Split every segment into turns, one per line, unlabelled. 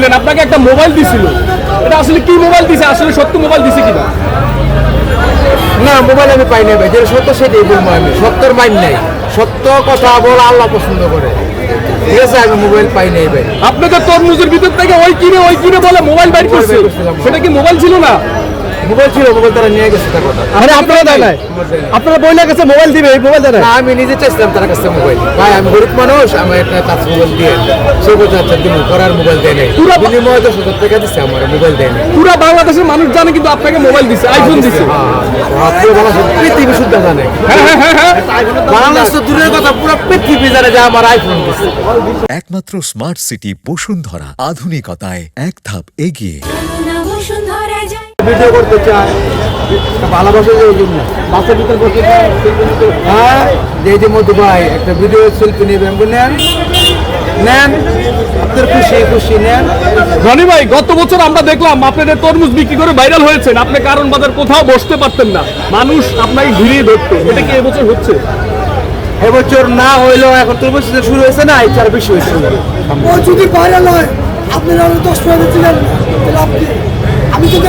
দিলেন, আপনাকে একটা মোবাইল দিছিল, এটা আসলে কি মোবাইল দিছে, আসলে সত্য মোবাইল দিছে কিনা?
না, মোবাইল আমি পাই নাই ভাই, যেটা সত্য সেটাই বলবো। আমি সত্যর মাইন নাই, সত্য কথা বলা আল্লাহ পছন্দ করে, ঠিক আছে? আমি মোবাইল পাই নাই ভাই।
আপনাদের তরমুজের ভিতর থেকে ওই কিনে বলে মোবাইল বাইর করছে, সেটা কি মোবাইল ছিল না?
মোবাইল ছিল, মোবাইল তারা নিয়ে গেছে, তার কথা।
আরে আপনারা দেয় নাই, আপনারা বইলা কাছে মোবাইল দিবে, এই মোবাইল দেয় না।
না, আমি নিজে চাইছিলাম তার কাছে মোবাইল, ভাই আমি গরিব মানুষ, আমার একটা টাচ মোবাইল দিয়ে সে বলতে চাচ্ছে দিন করার মোবাইল দেয় নাই, বিনিময়ে 10,000 টাকা দিচ্ছে, আমার মোবাইল দেয় নাই।
পুরা বাংলাদেশের মানুষ জানে কিন্তু আপনাকে মোবাইল দিছে, আইফোন দিছে।
পৃথিবী শুদ্ধ জানে,
হ্যাঁ।
বাংলাদেশ তো দূরের কথা, পুরো পৃথিবী জানে যে আমার আইফোন দিচ্ছে।
একমাত্র স্মার্ট সিটি বসুন্ধরা, আধুনিকতায় এক ধাপ এগিয়ে।
ভিডিও করতে চায়, ভালোবাসা এই জন্য বাসের ভিতরে বসে হ্যাঁ, এই যে মধু ভাই একটা ভিডিও সেলফি নেবেন, নেন, আপনার খুশি নেন।
রনি ভাই, গত বছর আমরা দেখলাম আপনাদের তরমুজ বিক্রি করে ভাইরাল হয়েছেন, আপনি কারণ বাজার কোথাও বসতে পারতেন না, মানুষ আপনাকে ঘুরিয়ে ধরতো, এটা কি এবছর হচ্ছে?
এবছর না হইলেও এখন তোর বছর শুরু হয়েছে না, ইচ্ছার বেশি হয়েছে।
ও যদি ভাইরাল হয়, আপনারা আরো 10 টাকা দিলেন, তাহলে আপনি আমি তো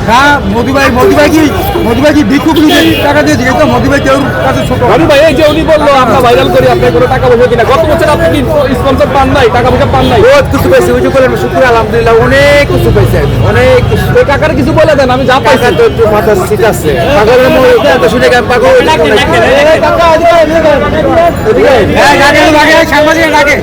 হ্যাঁ, মধু ভাই কি ভিক্ষুক নিজে টাকা দিয়ে জিজ্ঞেস, মধু ভাই কেউ কাছে ছোট।
রনি ভাই, এই যে উনি বললো আমরা ভাইরাল করি, আপনার কোনো টাকা পয়সা কিনা, গত বছর আপনি কি স্পন্সর পান নাই, টাকা পয়সা পান নাই?
বহুত কিছু পাইছি, ওই যে বলেন শুক্র আলহামদুলিল্লাহ, অনেক কিছু পাইছি আমি, অনেক কিছু।
ওই টাকার কিছু বলে দেন, আমি যা পাইছি।
টাকা তো একটু মাথার সিট আছে, পাগলের কথা শুনে আমি পাগল।
এই টাকা এদিকে, এদিকে।
সাংবাদিক ডাকে